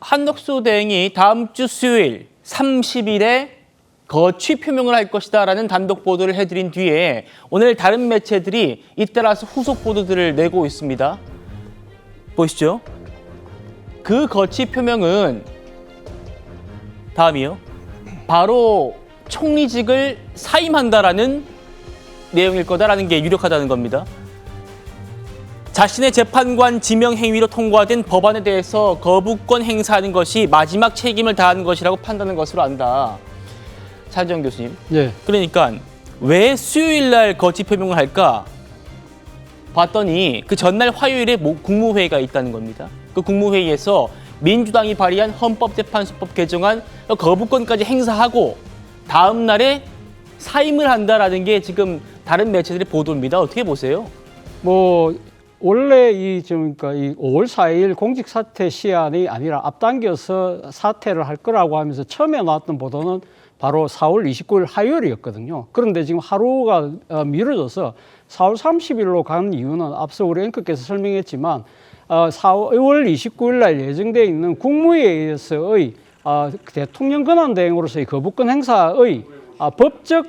한덕수 대행이 다음 주 수요일 30일에 거취 표명을 할 것이다라는 단독 보도를 해드린 뒤에 오늘 다른 매체들이 잇따라서 후속 보도들을 내고 있습니다. 보시죠. 그 거취 표명은 다음이요. 바로 총리직을 사임한다라는 내용일 거다라는 게 유력하다는 겁니다. 자신의 재판관 지명 행위로 통과된 법안에 대해서 거부권 행사하는 것이 마지막 책임을 다하는 것이라고 판단하는 것으로 안다. 차정 교수님. 네. 그러니까 왜 수요일 날 거취 표명을 할까? 봤더니 그 전날 화요일에 국무회의가 있다는 겁니다. 그 국무회의에서 민주당이 발의한 헌법재판소법 개정안 거부권까지 행사하고 다음 날에 사임을 한다라는 게 지금 다른 매체들의 보도입니다. 어떻게 보세요? 원래 이 5월 4일 공직 사퇴 시한이 아니라 앞당겨서 사퇴를 할 거라고 하면서 처음에 나왔던 보도는 바로 4월 29일 화요일이었거든요. 그런데 지금 하루가 미뤄져서 4월 30일로 간 이유는 앞서 우리 앵커께서 설명했지만 4월 29일 날 예정되어 있는 국무회의에서의 대통령 권한 대행으로서의 거부권 행사의 법적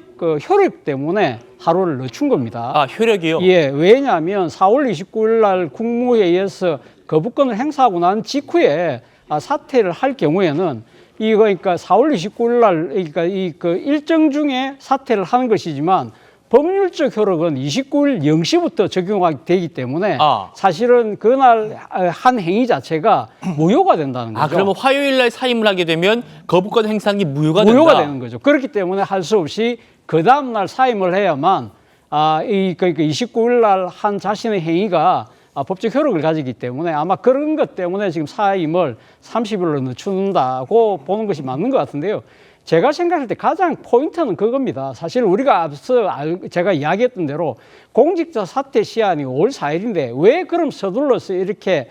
효력 때문에 하루를 늦춘 겁니다. 아, 효력이요? 예, 왜냐하면 4월 29일 날 국무회의에서 거부권을 행사하고 난 직후에 사퇴를 할 경우에는 그러니까 4월 29일 날 그러니까 그 일정 중에 사퇴를 하는 것이지만 법률적 효력은 29일 0시부터 적용하게 되기 때문에 사실은 그날 한 행위 자체가 무효가 된다는 거죠. 그러면 화요일 날 사임을 하게 되면 거부권 행사하는 게 무효가 되는 거죠. 그렇기 때문에 할 수 없이 그 다음 날 사임을 해야만 그러니까 29일 날 한 자신의 행위가 법적 효력을 가지기 때문에 아마 그런 것 때문에 지금 사임을 30일로 늦춘다고 보는 것이 맞는 것 같은데요. 제가 생각할 때 가장 포인트는 그겁니다. 사실 우리가 앞서 제가 이야기했던 대로 공직자 사퇴 시한이 5월 4일인데 왜 그럼 서둘러서 이렇게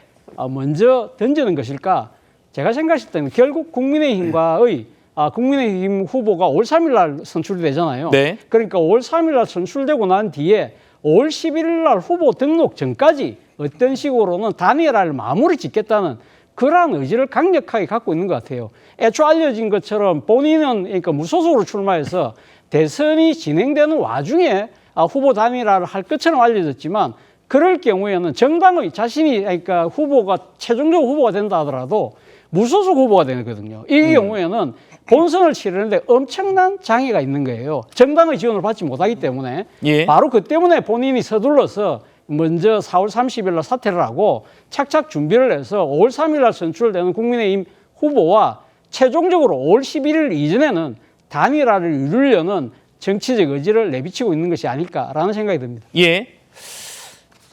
먼저 던지는 것일까? 제가 생각했을 때는 결국 국민의힘과의 국민의힘 후보가 5월 3일 날 선출되잖아요. 네. 그러니까 5월 3일 날 선출되고 난 뒤에 5월 11일 날 후보 등록 전까지 어떤 식으로는 단일화를 마무리 짓겠다는 그러한 의지를 강력하게 갖고 있는 것 같아요. 애초 알려진 것처럼 본인은 그러니까 무소속으로 출마해서 대선이 진행되는 와중에 후보 단일화를 할 것처럼 알려졌지만 그럴 경우에는 정당의 자신이 그러니까 최종적으로 후보가 된다 하더라도 무소속 후보가 되거든요. 이 경우에는 본선을 치르는데 엄청난 장애가 있는 거예요. 정당의 지원을 받지 못하기 때문에 바로 그 때문에 본인이 서둘러서 먼저 4월 30일 날 사퇴를 하고 착착 준비를 해서 5월 3일 날 선출되는 국민의힘 후보와 최종적으로 5월 11일 이전에는 단일화를 이루려는 정치적 의지를 내비치고 있는 것이 아닐까라는 생각이 듭니다. 예.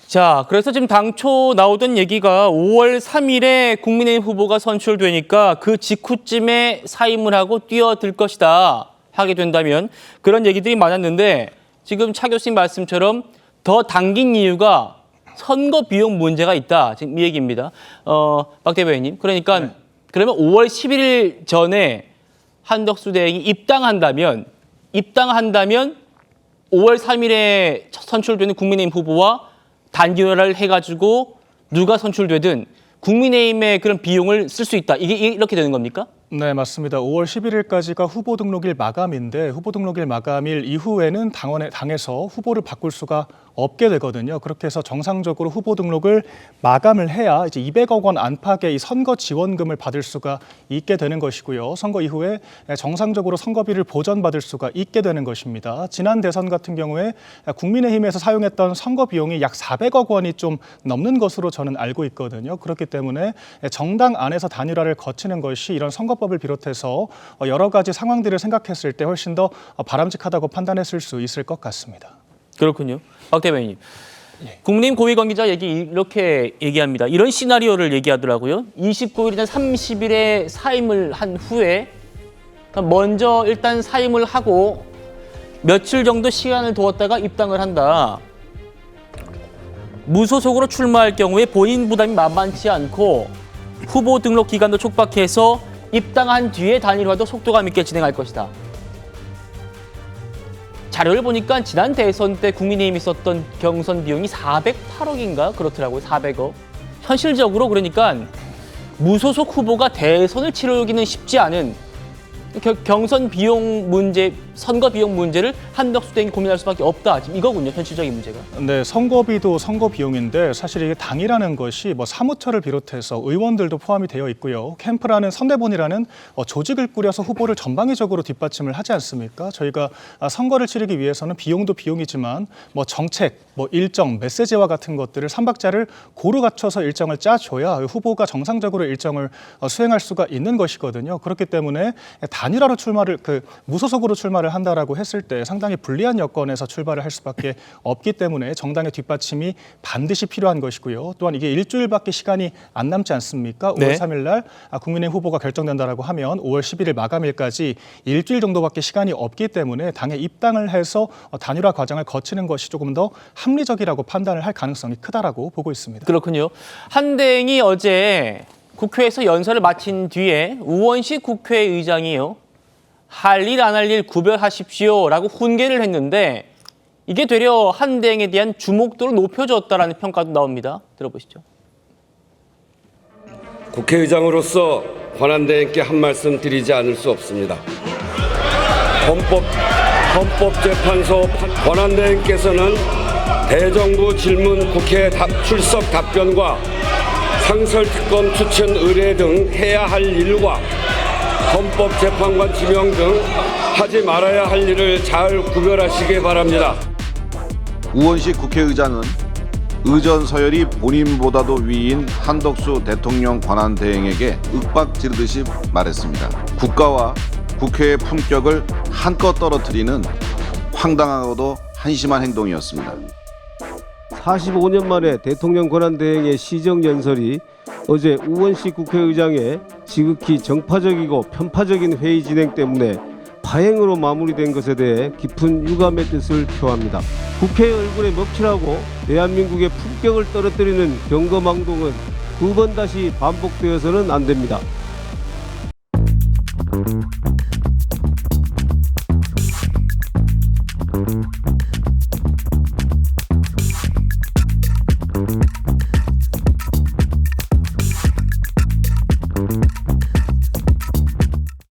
자, 그래서 지금 당초 나오던 얘기가 5월 3일에 국민의힘 후보가 선출되니까 그 직후쯤에 사임을 하고 뛰어들 것이다 하게 된다면 그런 얘기들이 많았는데 지금 차 교수님 말씀처럼 더 당긴 이유가 선거 비용 문제가 있다. 지금 이 얘기입니다. 박 대변인님. 그러니까 그러면 5월 11일 전에 한덕수 대행이 입당한다면 5월 3일에 선출되는 국민의힘 후보와 단기화를 해가지고 누가 선출되든 국민의힘의 그런 비용을 쓸 수 있다. 이게 이렇게 되는 겁니까? 네, 맞습니다. 5월 11일까지가 후보 등록일 마감인데 후보 등록일 마감일 이후에는 당에서 후보를 바꿀 수가 없게 되거든요. 그렇게 해서 정상적으로 후보 등록을 마감을 해야 이제 200억 원 안팎의 이 선거 지원금을 받을 수가 있게 되는 것이고요. 선거 이후에 정상적으로 선거비를 보전받을 수가 있게 되는 것입니다. 지난 대선 같은 경우에 국민의힘에서 사용했던 선거 비용이 약 400억 원이 좀 넘는 것으로 저는 알고 있거든요. 그렇기 때문에 정당 안에서 단일화를 거치는 것이 이런 선거법을 비롯해서 여러 가지 상황들을 생각했을 때 훨씬 더 바람직하다고 판단했을 수 있을 것 같습니다. 그렇군요. 박 대변인님. 국민의힘 고위 관계자 이렇게 얘기합니다. 이런 시나리오를 얘기하더라고요. 29일이나 30일에 사임을 한 후에 먼저 일단 사임을 하고 며칠 정도 시간을 두었다가 입당을 한다. 무소속으로 출마할 경우에 본인 부담이 만만치 않고 후보 등록 기간도 촉박해서 입당한 뒤에 단일화도 속도감 있게 진행할 것이다. 자료를 보니까 지난 대선 때 국민의힘이 썼던 경선 비용이 408억인가 그렇더라고요. 400억. 현실적으로 그러니까 무소속 후보가 대선을 치르기는 쉽지 않은 경선 비용 문제, 선거 비용 문제를 한덕수 대행이 고민할 수밖에 없다. 지금 이거군요, 현실적인 문제가. 네, 선거비도 선거 비용인데 사실 이게 당이라는 것이 뭐 사무처를 비롯해서 의원들도 포함이 되어 있고요. 캠프라는 선대본이라는 조직을 꾸려서 후보를 전방위적으로 뒷받침을 하지 않습니까? 저희가 선거를 치르기 위해서는 비용도 비용이지만 뭐 정책, 뭐 일정, 메시지와 같은 것들을 삼박자를 고루 갖춰서 일정을 짜줘야 후보가 정상적으로 일정을 수행할 수가 있는 것이거든요. 그렇기 때문에 단일화로 출마를 무소속으로 출마를 한다라고 했을 때 상당히 불리한 여건에서 출발을 할 수밖에 없기 때문에 정당의 뒷받침이 반드시 필요한 것이고요. 또한 이게 일주일밖에 시간이 안 남지 않습니까? 네. 5월 3일 날 국민의힘 후보가 결정된다라고 하면 5월 11일 마감일까지 일주일 정도밖에 시간이 없기 때문에 당에 입당을 해서 단일화 과정을 거치는 것이 조금 더 합리적이라고 판단을 할 가능성이 크다라고 보고 있습니다. 그렇군요. 한대행이 어제 국회에서 연설을 마친 뒤에 우원식 국회의장이요. 할 일 안 할 일 구별하십시오라고 훈계를 했는데 이게 되려 한대행에 대한 주목도를 높여줬다라는 평가도 나옵니다. 들어보시죠. 국회의장으로서 권한대행께 한 말씀 드리지 않을 수 없습니다. 헌법재판소 권한대행께서는 대정부 질문 국회 출석 답변과 상설특검 추천 의뢰 등 해야 할 일과 헌법재판관 지명 등 하지 말아야 할 일을 잘 구별하시기 바랍니다. 우원식 국회의장은 의전 서열이 본인보다도 위인 한덕수 대통령 권한대행에게 윽박 지르듯이 말했습니다. 국가와 국회의 품격을 한껏 떨어뜨리는 황당하고도 한심한 행동이었습니다. 45년 만에 대통령 권한대행의 시정연설이 어제 우원식 국회의장의 지극히 정파적이고 편파적인 회의 진행 때문에 파행으로 마무리된 것에 대해 깊은 유감의 뜻을 표합니다. 국회의 얼굴에 먹칠하고 대한민국의 품격을 떨어뜨리는 경거망동은 두 번 다시 반복되어서는 안 됩니다.